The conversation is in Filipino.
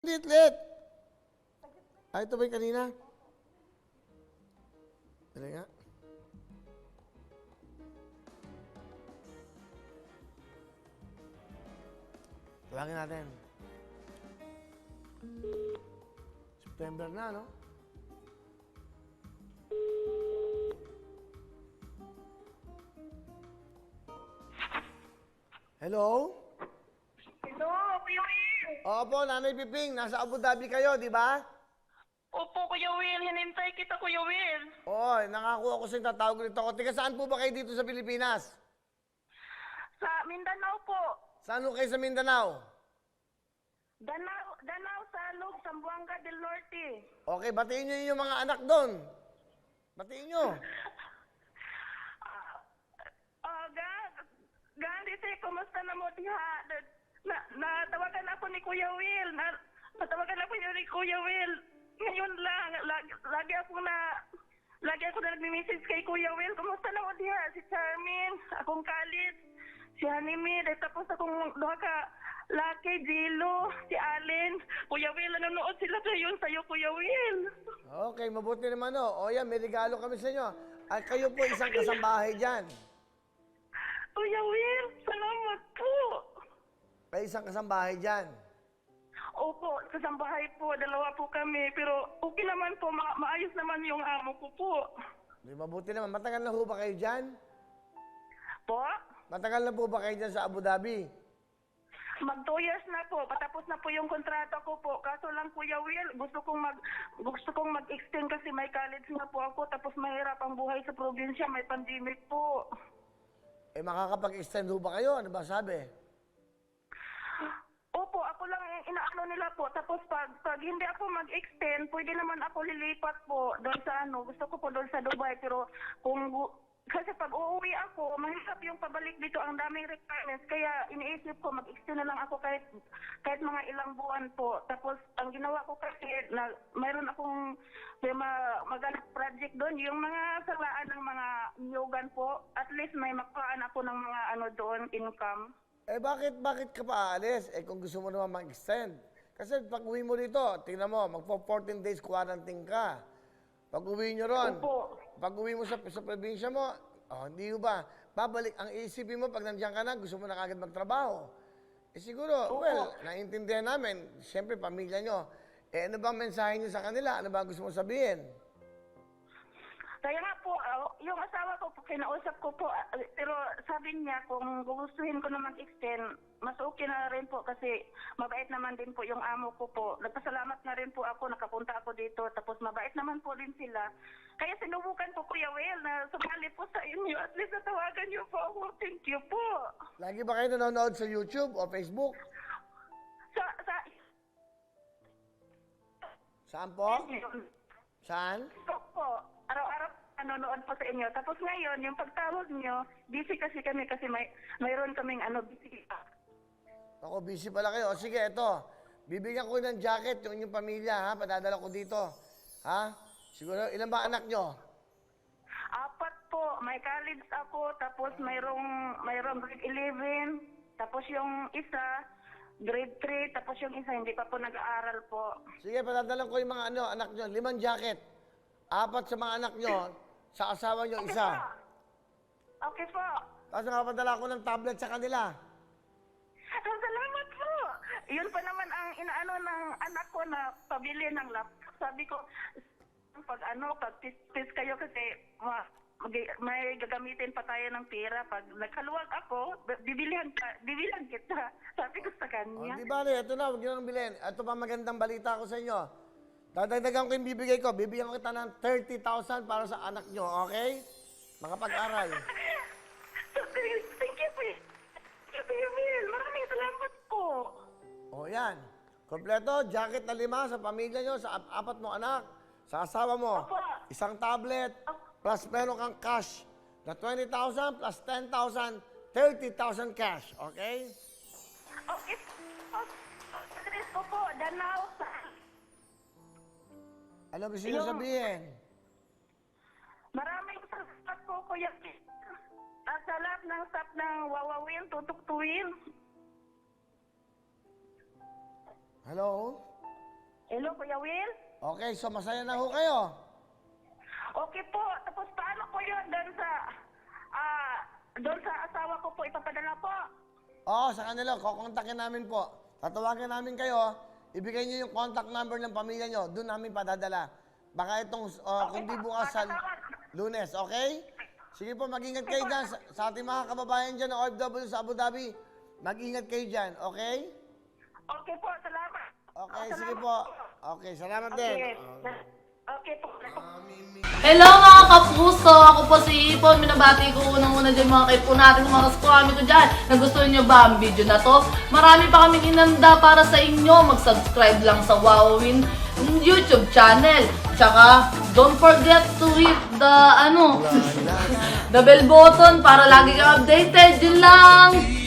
Lit. Ay, ito ba yung kanina? Dali nga. Tawagin natin. September na, no? Hello? Hello, Kuya Will. Opo, Nanay Piping. Nasa Abu Dhabi kayo, di ba? Opo, Kuya Will. Hinintay kita, Kuya Will. Oy, nangako ako sa tatawag ulit ako. Tiga saan po ba kayo dito sa Pilipinas? Sa Mindanao po. Saan po kayo sa Mindanao? Danao, Salog, Zamboanga del Norte. Okay, batiin nyo yung mga anak doon. Batiin nyo. Gandhi, kumusta na mo diha? Natawagan ako ni Kuya Will. Natawagan ako ni Kuya Will. Ngayon lang, lagi ako na nagmi-message kay Kuya Will. Kumusta na mo diha? Si Charmin, akong Khalid, si Hanimid, tapos akong duha ka Lucky, Jilo, si Allen. Kuya Will, nanonood sila ngayon sa'yo, Kuya Will. Okay, mabuti naman o. O yan, may regalo kami sa inyo. At kayo po isang kasambahay dyan. Kuya Will, salamat po. Kayo isang kasambahay dyan. Opo, kasambahay po, dalawa po kami. Pero okay naman po, maayos naman yung amo ko po. Di mabuti naman. Matagal na po ba kayo dyan? Po? Matagal na po ba kayo dyan sa Abu Dhabi? Mag 2 years na po, patapos na po yung kontrata ko po. Kaso lang Kuya Will, gusto kong mag-extend kasi may college na po ako. Tapos mahirap ang buhay sa probinsya, may pandemic po. Eh, makakapag-extend ho ba kayo? Ano ba sabi? Opo, ako lang inaano nila po. Tapos pag hindi ako mag-extend, pwede naman ako lilipat po doon sa gusto ko po doon sa Dubai. Pero kasi pag uuwi ako, mahirap yung pabalik dito, ang daming requirements. Kaya iniisip ko, mag-extend na lang ako kahit mga ilang buwan po. Tapos ang ginawa ko kasi, mayroon akong magandang project doon, yung mga salaan ng mga niyugan po. At least may makuhaan ako ng mga doon, income. Eh, bakit ka pa aalis? Eh, kung gusto mo naman mag-extend. Kasi pag uwi mo dito, tingnan mo, magpo-14 days quarantine ka. Pag uwi nyo ron, pag uwi mo sa probinsya mo, hindi ba, babalik, ang isipin mo pag nandiyan ka na, gusto mo na kagad magtrabaho. Eh siguro, well, naiintindihan namin, siyempre pamilya nyo. Eh ano bang mensahe nyo sa kanila? Ano ba gusto mo sabihin? Kaya nga po, yung asawa ko po, kinausap ko po, pero sabi niya kung gugustuhin ko na mag-extend, mas okay na rin po kasi mabait naman din po yung amo ko po. Nagpasalamat na rin po ako, nakapunta ako dito, tapos mabait naman po din sila. Kaya sinubukan po Kuya Will na sumali po sa inyo, at least natawagan niyo po ako. Thank you po. Lagi ba kayo nanonood sa YouTube o Facebook? Saan po? Saan? Po. Araw-araw nanonood po sa inyo. Tapos ngayon, yung pagtawag nyo, busy kasi kami kasi mayroon kaming busy. Ako, busy pala kayo. O sige, eto. Bibigyan ko ng jacket yung inyong pamilya, ha? Padadala ko dito. Ha? Siguro, ilan ba anak nyo? 4 po. May college ako, tapos mayroong grade 11, tapos yung isa, grade 3, tapos yung isa, hindi pa po nag-aaral po. Sige, padadala ko yung mga anak nyo. 5 jacket. 4 sa mga anak nyo. Sa asawa nyo, isa. Okay po. Tapos nakapadala ko ng tablet sa kanila. Salamat po. Yun pa naman ang inaano ng anak ko na pabili ng laptop. Sabi ko, pag tis kayo kasi may gagamitin pa tayo ng pera. Pag nagkaluwag ako, bibilihan kita. Sabi ko sa kanya. Di ba, ito na, huwag nyo nang bilhin. Ito pa magandang balita ko sa inyo. Dadagdagan ko yung bibigay ko. Bibigyan ko kita ng 30,000 para sa anak nyo, okay? Makapag-aral. Thank you po. Kuya Will, maraming salamat po. O yan. Kompleto, jacket na 5 sa pamilya nyo, sa 4 mong anak, sa asawa mo. Opo. Isang tablet, plus meron kang cash na 20,000 plus 10,000, 30,000 cash, okay? Okay. Address ko po, Danao. Ano gusto nyo sabihin? Maraming salamat po, Kuya Will. Sa lahat ng staff ng Wawawin, tutuktuin. Hello? Hello, Kuya Will? Okay, so masaya na ho kayo. Okay po. Tapos paano po yun doon sa asawa ko po ipapadala po? Oo, sa kanila, kukontakin namin po. Tatawagan namin kayo, ibigay niyo yung contact number ng pamilya niyo, doon namin padadala. Baka itong, kundi bukas sa Lunes, okay? Sige po, mag-ingat kayo dyan. Sa ating mga kababayan dyan na OFW sa Abu Dhabi, mag-ingat kayo dyan, okay? Okay po, salamat. Okay, sige po. Okay, salamat din. Okay po. Hello mga kapuso! Ako po si Ipon. Minabati ko unang-una dyan mga kaipo natin, mga kaskwami ko dyan. Nagustuhan nyo ba ang video na to? Marami pa kaming inanda para sa inyo. Mag-subscribe lang sa Wowin YouTube channel. Tsaka, don't forget to hit the, the bell button para lagi kang updated. Yun lang!